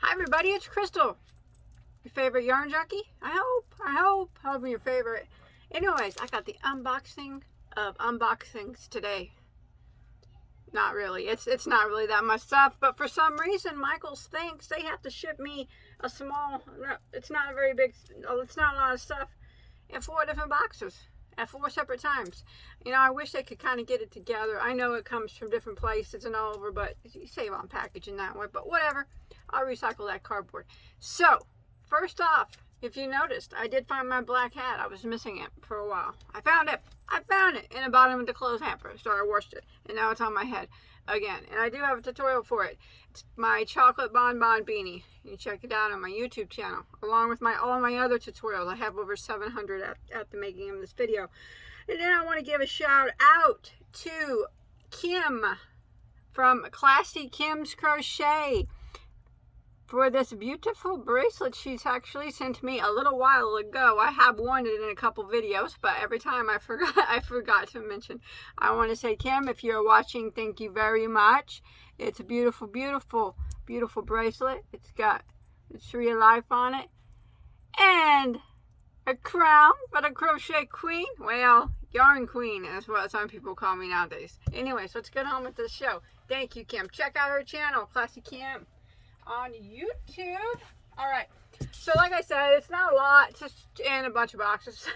Hi everybody, it's Crystal. Your favorite yarn junkie? I hope I'm your favorite. Anyways, I got the unboxing of unboxings today. Not really. It's not really that much stuff, but for some reason Michaels thinks they have to ship me a small, it's not a very big, it's not a lot of stuff in 4 different boxes at 4 separate times. You know, I wish they could kind of get it together. I know it comes from different places and all over, but you save on packaging that way, but whatever. I'll recycle that cardboard. So, first off, if you noticed, I did find my black hat. I was missing it for a while. I found it in the bottom of the clothes hamper. So I washed it, and now it's on my head again. And I do have a tutorial for it. It's my chocolate bonbon beanie. You can check it out on my YouTube channel, along with all my other tutorials. I have over 700 at the making of this video. And then I want to give a shout out to Kim from Classy Kim's Crochet for this beautiful bracelet she's actually sent me a little while ago. I have worn it in a couple videos, but every time I forgot to mention. I want to say, Kim, if you're watching, thank you very much. It's a beautiful, beautiful, beautiful bracelet. It's got the tree of life on it. And a crown, but a crochet queen. Well, yarn queen is what some people call me nowadays. Anyways, let's get on with this show. Thank you, Kim. Check out her channel, Classy Kim, on YouTube. All right, so like I said, it's not a lot, it's just in a bunch of boxes.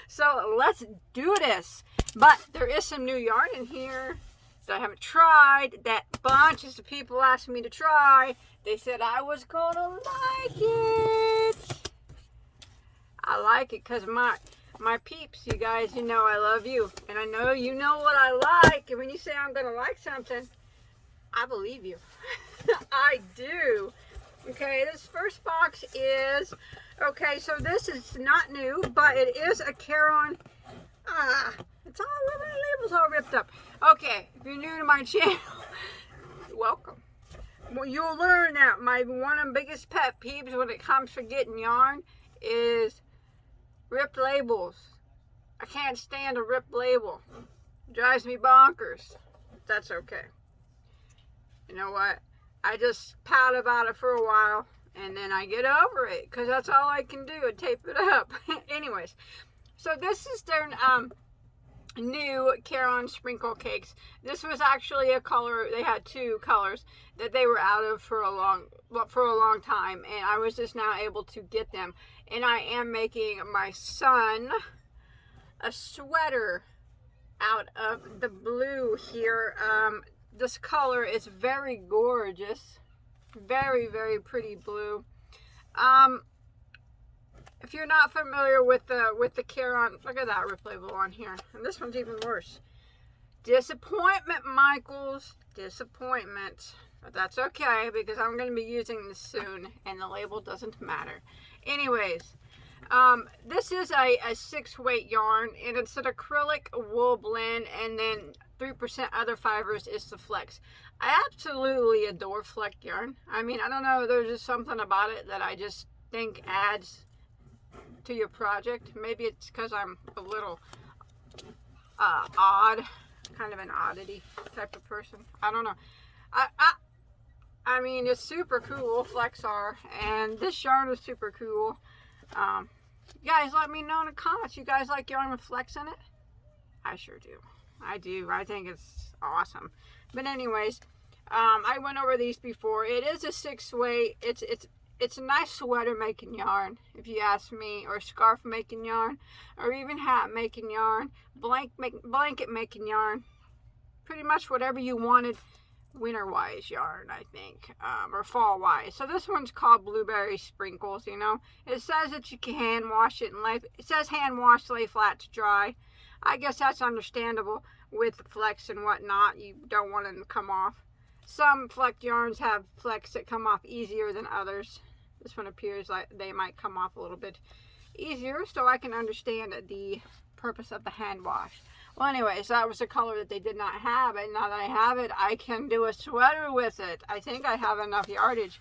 So let's do this. But there is some new yarn in here that I haven't tried, that bunches of people asked me to try. They said I was gonna like it. I like it because my peeps, you guys, you know I love you, and I know you know what I like. And when you say I'm gonna like something, I believe you. I do. Okay, this first box is, okay, so this is not new, but it is a Caron. It's all, the label's all ripped up. Okay, if you're new to my channel, welcome. Well, you'll learn that one of my biggest pet peeves when it comes to getting yarn is ripped labels. I can't stand a ripped label. It drives me bonkers. That's okay. You know what? I just pout about it for a while, and then I get over it, because that's all I can do, and tape it up. Anyways, so this is their new Caron sprinkle cakes. This was actually a color, they had 2 colors that they were out of for a long time, and I was just now able to get them. And I am making my son a sweater out of the blue here. This color is very gorgeous. Very, very pretty blue. If you're not familiar with the Caron, look at that rip label on here. And this one's even worse. Disappointment, Michaels. Disappointment. But that's okay, because I'm going to be using this soon, and the label doesn't matter. Anyways, this is a 6-weight yarn, and it's an acrylic wool blend, and then 3% other fibers is the flex. I absolutely adore flex yarn. I mean, I don't know, there's just something about it that I just think adds to your project. Maybe it's because I'm a little odd, kind of an oddity type of person. I don't know. I mean, it's super cool, flex are, and this yarn is super cool. You guys let me know in the comments. You guys like yarn with flex in it? I sure do. I do. I think it's awesome. But anyways, I went over these before. It is a 6-weight. It's a nice sweater making yarn, if you ask me, or scarf making yarn, or even hat making yarn, blanket making yarn. Pretty much whatever you wanted winter-wise yarn, I think, or fall-wise. So this one's called Blueberry Sprinkles, you know. It says that you can hand wash it, and it says hand wash, lay flat to dry. I guess that's understandable with flex and whatnot. You don't want them to come off. Some flex yarns have flex that come off easier than others. This one appears like they might come off a little bit easier, so I can understand the purpose of the hand wash. Well, anyways, that was a color that they did not have, and now that I have it, I can do a sweater with it. I think I have enough yardage,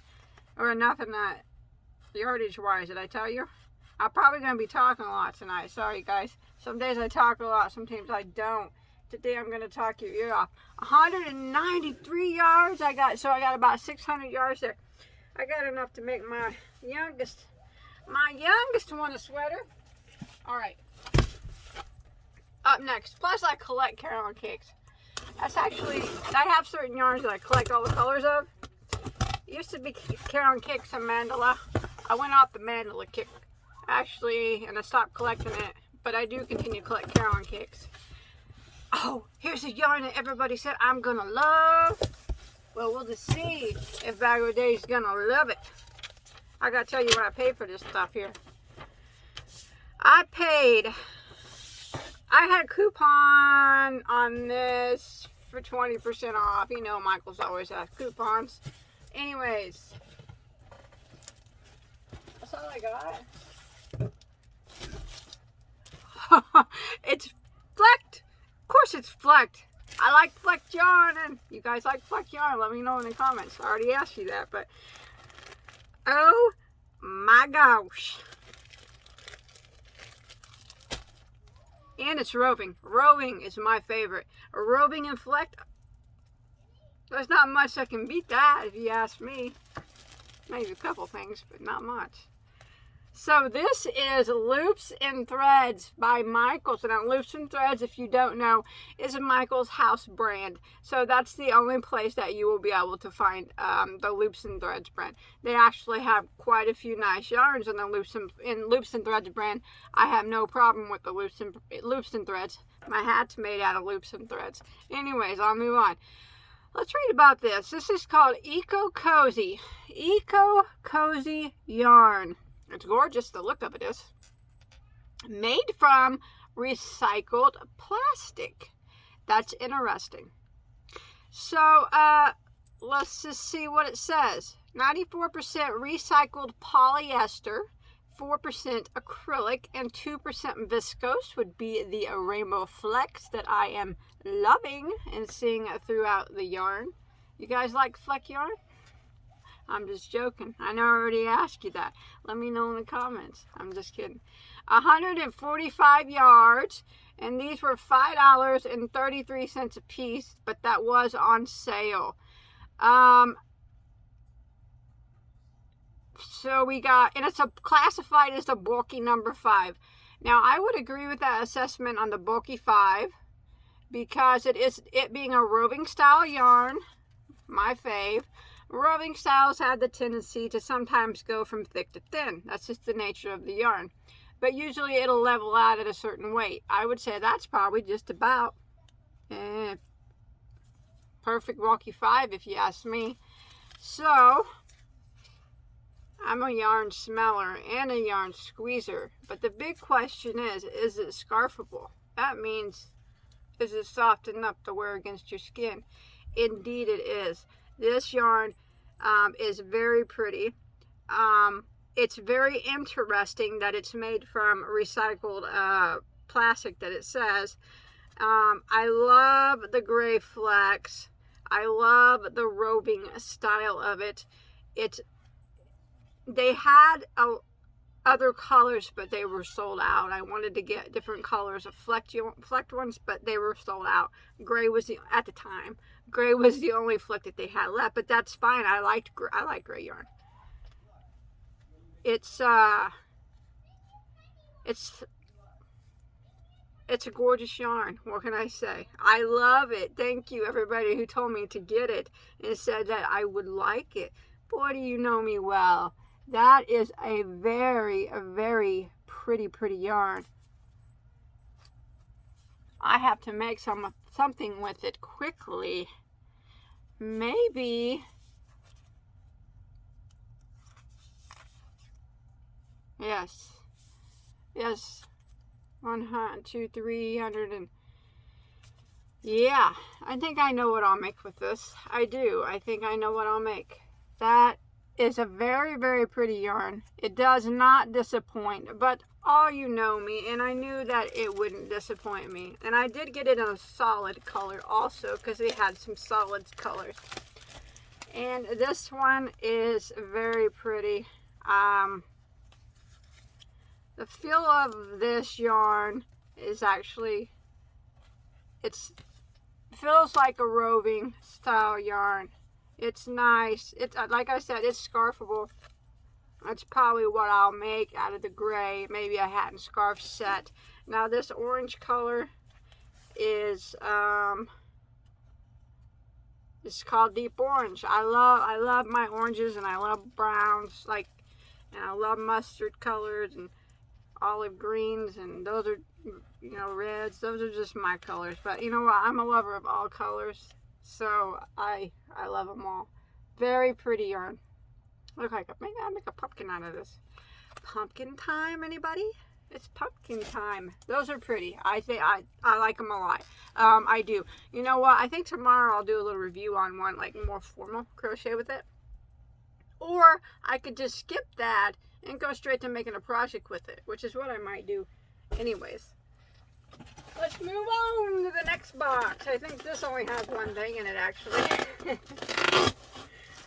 or enough in that yardage-wise, did I tell you? I'm probably going to be talking a lot tonight. Sorry, guys. Some days I talk a lot, sometimes I don't. Today I'm going to talk your ear off. 193 yards I got, so I got about 600 yards there. I got enough to make my youngest one a sweater. All right. Up next. Plus, I collect Caron cakes. That's actually, I have certain yarns that I collect all the colors of. It used to be Caron cakes and mandala. I went off the mandala kick, actually, and I stopped collecting it. But I do continue to collect Caron cakes. Oh, here's a yarn that everybody said I'm gonna love. Well, we'll just see if Bagoday's gonna love it. I gotta tell you what I paid for this stuff here. I had a coupon on this for 20% off. You know, Michael's always has coupons. Anyways, that's all I got. It's flecked. Of course it's flecked. I like flecked yarn, and you guys like flecked yarn. Let me know in the comments. I already asked you that, but oh my gosh. And it's roving. Roving is my favorite. Roving and flecked. There's not much that can beat that, if you ask me. Maybe a couple things, but not much. So this is Loops and Threads by Michaels. And now Loops and Threads, if you don't know, is a Michaels house brand. So that's the only place that you will be able to find the Loops and Threads brand. They actually have quite a few nice yarns in the Loops and Threads brand. I have no problem with the Loops and Threads. My hat's made out of Loops and Threads. Anyways, I'll move on. Let's read about this. This is called Eco Cozy. Eco Cozy yarn. It's gorgeous, the look of it is. Made from recycled plastic. That's interesting. So, let's just see what it says. 94% recycled polyester, 4% acrylic, and 2% viscose would be the rainbow flecks that I am loving and seeing throughout the yarn. You guys like fleck yarn? I'm just joking. I know I already asked you that. Let me know in the comments. I'm just kidding. 145 yards, and these were $5.33 a piece, but that was on sale. So we got, and it's classified as a bulky number 5. Now I would agree with that assessment on the bulky 5 because it being a roving style yarn, my fave. Roving styles have the tendency to sometimes go from thick to thin. That's just the nature of the yarn. But usually it'll level out at a certain weight. I would say that's probably just about perfect bulky 5 if you ask me. So, I'm a yarn smeller and a yarn squeezer. But the big question is it scarfable? That means, is it soft enough to wear against your skin? Indeed it is. This yarn is very pretty. It's very interesting that it's made from recycled plastic, that it says. I love the gray flecks. I love the roving style of it. They had other colors, but they were sold out. I wanted to get different colors of flecked ones, but they were sold out. Gray was at the time. Gray was the only fleck that they had left, but that's fine. I like gray yarn. It's a gorgeous yarn. What can I say? I love it. Thank you everybody who told me to get it and said that I would like it. Boy, do you know me well. That is a very pretty yarn. I have to make something with it quickly. Maybe. Yes. 100, 200, 300, and yeah. I think I know what I'll make with this. I do. I think I know what I'll make. That is a very pretty yarn. It does not disappoint, but all you know me, and I knew that it wouldn't disappoint me. And I did get it in a solid color also, because they had some solid colors. And this one is very pretty. The feel of this yarn is actually, it feels like a roving style yarn. It's nice. It's like I said, it's scarfable. That's probably what I'll make out of the gray. Maybe a hat and scarf set. Now this orange color is it's called deep orange. I love my oranges, and I love browns, like, and I love mustard colors and olive greens, and those are, you know, reds. Those are just my colors. But you know what? I'm a lover of all colors, so I love them all. Very pretty yarn. Look like maybe I'll make a pumpkin out of this. Pumpkin time, anybody? It's pumpkin time. Those are pretty. I think I like them a lot. I do. You know what? I think tomorrow I'll do a little review on one, like more formal crochet with it. Or I could just skip that and go straight to making a project with it, which is what I might do anyways. Let's move on to the next box. I think this only has one thing in it, actually.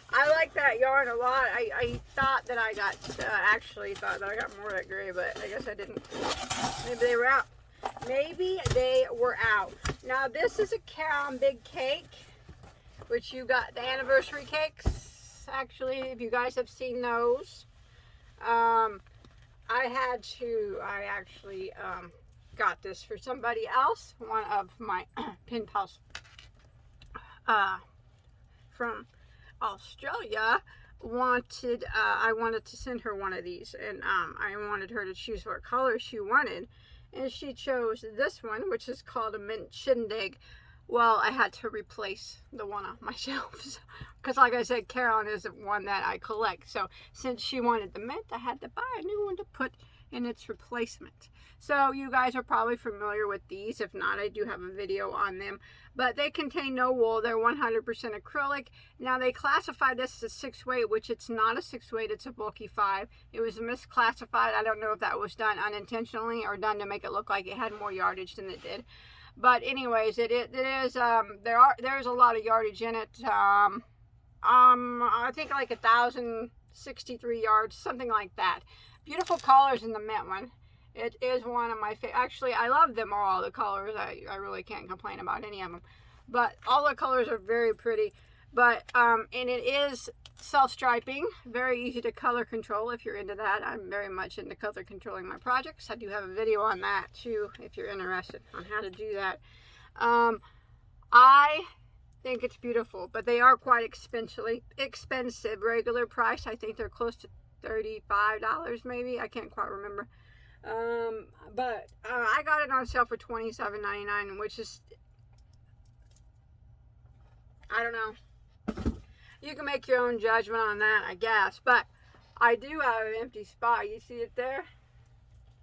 I like that yarn a lot. I thought that I got, actually thought that I got more of that gray, but I guess I didn't. Maybe they were out. Maybe they were out. Now this is a Caron big cake, which you got the anniversary cakes, actually, if you guys have seen those. I actually got this for somebody else. One of my pen pals from Australia wanted, I wanted to send her one of these, and I wanted her to choose what color she wanted, and she chose this one, which is called a mint shindig. Well, I had to replace the one on my shelves because, like I said, Caron is the one that I collect. So since she wanted the mint, I had to buy a new one to put in its replacement. So you guys are probably familiar with these. If not, I do have a video on them. But they contain no wool. They're 100% acrylic. Now, they classify this as a 6-weight, which it's not a 6-weight. It's a bulky 5. It was misclassified. I don't know if that was done unintentionally or done to make it look like it had more yardage than it did. But anyways, it is there's a lot of yardage in it. I think like 1,063 yards, something like that. Beautiful colors in the mint one. It is one of my favorite. Actually, I love them all, the colors. I really can't complain about any of them. But all the colors are very pretty. But and it is self-striping, very easy to color control if you're into that. I'm very much into color controlling my projects. I do have a video on that too if you're interested on how to do that. I think it's beautiful, but they are quite expensive. Regular price, I think they're close to $35 maybe. I can't quite remember. But I got it on sale for $27.99, which is, I don't know. You can make your own judgment on that, I guess. But I do have an empty spot. You see it there?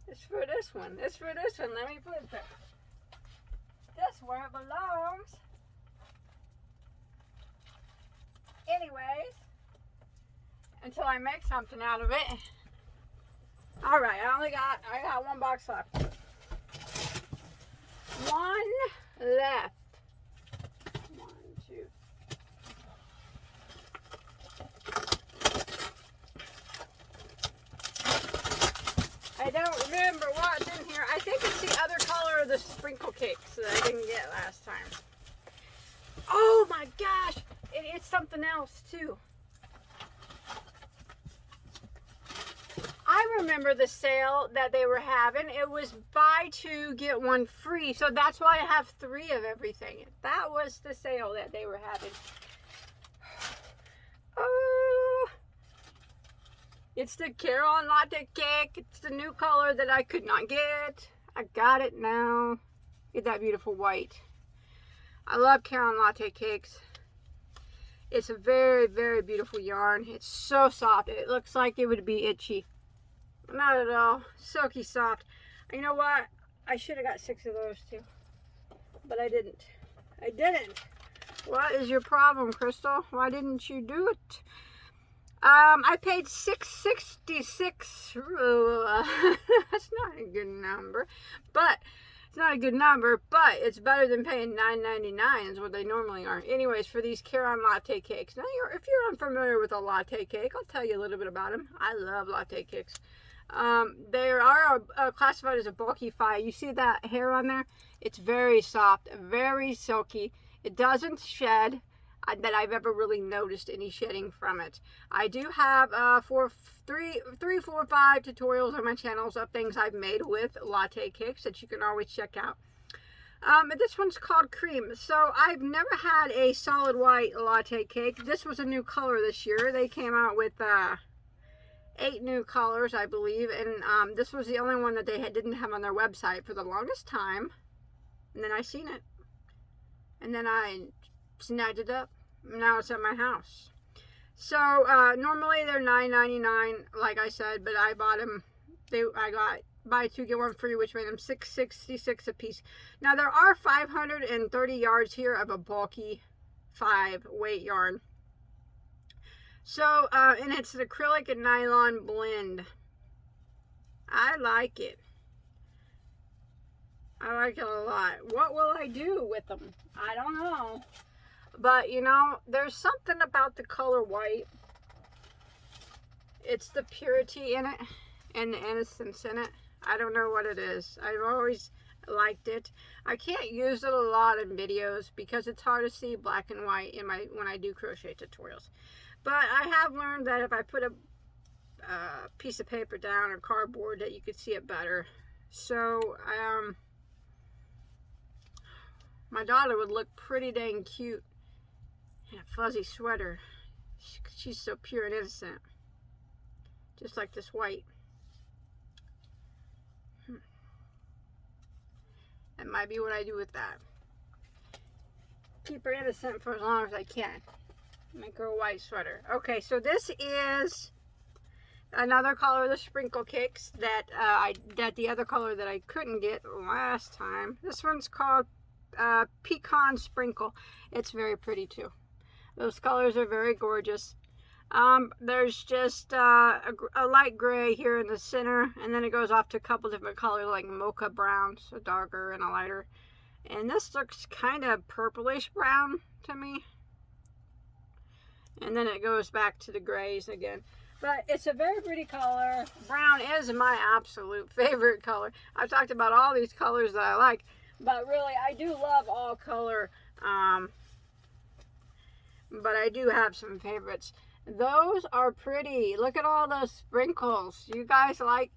It's for this one. It's for this one. Let me put it there. This where it belongs. Anyways, until I make something out of it. All right, I got one box left. One left. 1, 2. I don't remember what's in here. I think it's the other color of the sprinkle cakes that I didn't get last time. Oh my gosh, it's something else too. I remember the sale that they were having. It was buy 2 get 1 free. So that's why I have 3 of everything. That was the sale that they were having. Oh, it's the Caron Latte cake. It's the new color that I could not get. I got it now. Get that beautiful white. I love Caron Latte cakes. It's a very, very beautiful yarn. It's so soft. It looks like it would be itchy. Not at all. Silky soft. You know what? I should have got 6 of those too. But I didn't. I didn't. What is your problem, Crystal? Why didn't you do it? I paid $6.66. That's not a good number. But it's not a good number, but it's better than paying $9.99 is what they normally are. Anyways, for these Caron Latte cakes. Now, if you're unfamiliar with a latte cake, I'll tell you a little bit about them. I love latte cakes. They are classified as a bulky 5. You see that hair on there? It's very soft, very silky. It doesn't shed. that I've ever really noticed any shedding from it. I do have 3, 4, 5 tutorials on my channels of things I've made with latte cakes that you can always check out. This one's called Cream. So I've never had a solid white latte cake. This was a new color this year. They came out with 8 new colors, I believe, and this was the only one that they didn't have on their website for the longest time. And then I seen it, and then I snagged it up. Now it's at my house. So normally they're $9.99, like I said, but I bought them. I got buy 2 get 1 free, which made them $6.66 a piece. Now there are 530 yards here of a bulky 5 weight yarn. So and it's an acrylic and nylon blend. I like it. I like it a lot. What will I do with them? I don't know. But you know, there's something about the color white. It's the purity in it and the innocence in it. I don't know what it is. I've always liked it. I can't use it a lot in videos because it's hard to see black and white in when I do crochet tutorials. But I have learned that if I put a piece of paper down or cardboard that you could see it better. So my daughter would look pretty dang cute in a fuzzy sweater. She's so pure and innocent. Just like this white. That might be what I do with that. Keep her innocent for as long as I can. Make her a white sweater. Okay, so this is another color of the sprinkle cakes that the other color that I couldn't get last time. This one's called Pecan Sprinkle. It's very pretty too. Those colors are very gorgeous. There's just a light gray here in the center, and then it goes off to a couple different colors like mocha brown, so darker and a lighter. And this looks kind of purplish brown to me. And then it goes back to the grays again. But it's a very pretty color. Brown is my absolute favorite color. I've talked about all these colors that I like, but really I do love all color. But I do have some favorites. Those are pretty. Look at all those sprinkles. You guys like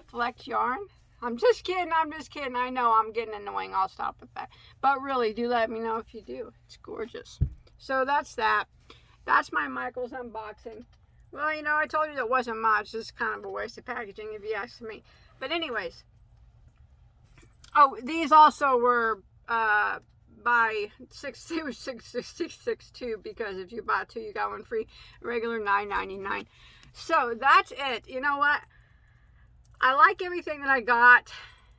flex yarn? I'm just kidding. I'm just kidding. I know I'm getting annoying. I'll stop with that. But really, do let me know if you do. It's gorgeous. So that's that. That's my Michaels unboxing. Well, you know, I told you there wasn't much. It's kind of a waste of packaging if you ask me. But anyways. Oh, these also were buy 662 because if you buy 2 you got 1 free, regular $9.99. So that's it. You know what, I like everything that I got.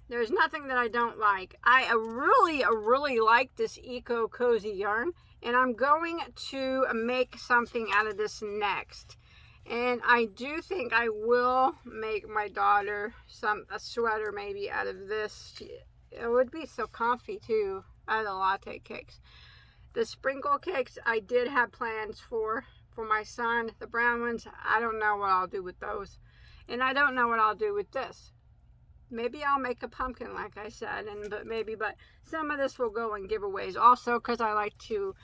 There's nothing that I don't like. I really like this Eco Cozy yarn, and I'm going to make something out of this next. And I do think I will make my daughter a sweater maybe out of this. It would be so comfy too. Out of the latte cakes. The sprinkle cakes I did have plans for my son. The brown ones, I don't know what I'll do with those. And I don't know what I'll do with this. Maybe I'll make a pumpkin like I said, but some of this will go in giveaways also because I like to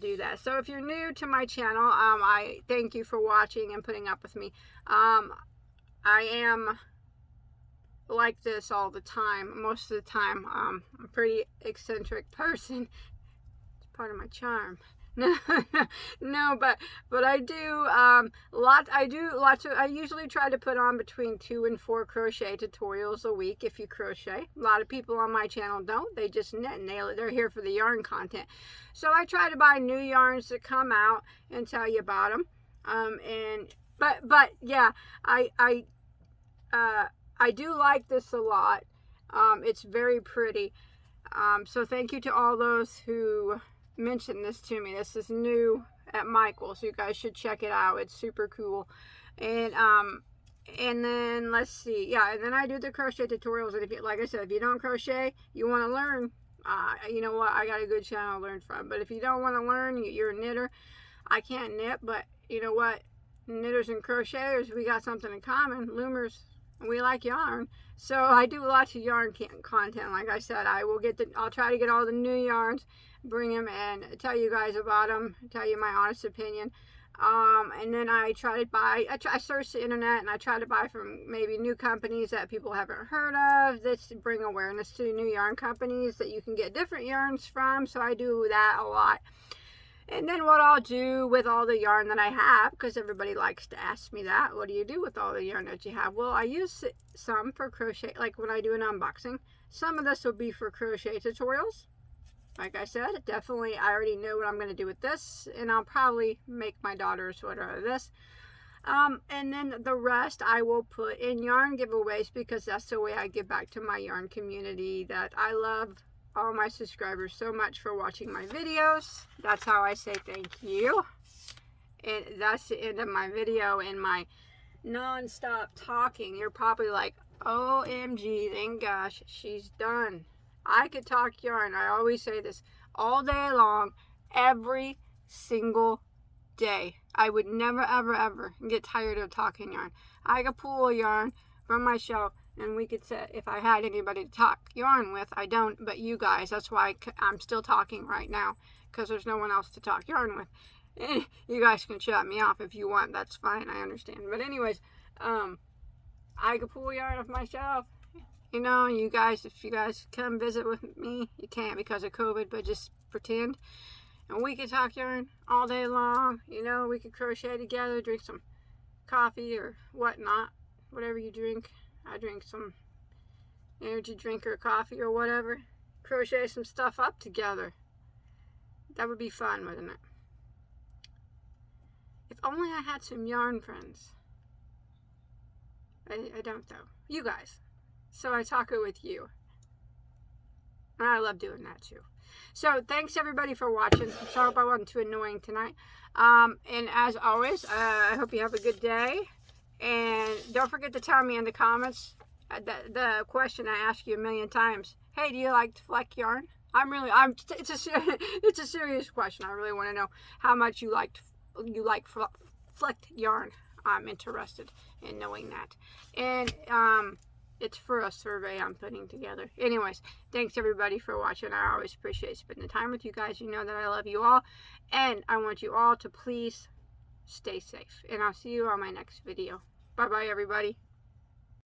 do that. So if you're new to my channel, I thank you for watching and putting up with me. I am like this all the time. Most of the time, I'm a pretty eccentric person. It's part of my charm. No, but I do I usually try to put on between 2 and 4 crochet tutorials a week if you crochet. A lot of people on my channel don't. They just knit and they're here for the yarn content. So I try to buy new yarns that come out and tell you about them. But yeah, I do like this a lot. It's very pretty. So thank you to all those who mentioned this to me. This is new at Michael's. So you guys should check it out. It's super cool. And then let's see. Yeah, and then I do the crochet tutorials. And if you, like I said, if you don't crochet, you want to learn, you know what? I got a good channel to learn from. But if you don't want to learn, you're a knitter. I can't knit, but you know what? Knitters and crocheters, we got something in common. Loomers. We like yarn. So I do lots of yarn content. Like I said, I'll try to get all the new yarns, bring them and tell you guys about them, tell you my honest opinion. And then I try to buy, I search the internet and I try to buy from maybe new companies that people haven't heard of. That's bring awareness to new yarn companies that you can get different yarns from. So I do that a lot. And then what I'll do with all the yarn that I have, because everybody likes to ask me that, what do you do with all the yarn that you have? Well, I use some for crochet, like when I do an unboxing. Some of this will be for crochet tutorials. Like I said, definitely I already know what I'm going to do with this, and I'll probably make my daughter a sweater out of this. And then the rest I will put in yarn giveaways, because that's the way I give back to my yarn community that I love. All my subscribers so much for watching my videos. That's how I say thank you. And that's the end of my video and my non-stop talking. You're probably like, OMG, thank gosh, she's done. I could talk yarn. I always say this all day long, every single day. I would never, ever, ever get tired of talking yarn. I could pull a yarn from my shelf, and we could say, if I had anybody to talk yarn with, I don't, but you guys. That's why I'm still talking right now, because there's no one else to talk yarn with. You guys can shut me off if you want. That's fine. I understand. But anyways, I could pull yarn off my shelf. You know, you guys, if you guys come visit with me, you can't because of COVID, but just pretend. And we could talk yarn all day long. You know, we could crochet together, drink some coffee or whatnot. Whatever you drink. I drink some energy drink or coffee or whatever. Crochet some stuff up together. That would be fun, wouldn't it? If only I had some yarn friends. I don't though. You guys. So I talk it with you. And I love doing that too. So thanks everybody for watching. I'm sorry if I wasn't too annoying tonight. And as always, I hope you have a good day. And don't forget to tell me in the comments the question I ask you a million times. Hey, do you like to fleck yarn? It's a serious question. I really want to know how much you like flecked yarn. I'm interested in knowing that. And it's for a survey I'm putting together. Anyways, thanks everybody for watching. I always appreciate spending time with you guys. You know that I love you all. And I want you all to please stay safe. And I'll see you on my next video. Bye-bye, everybody.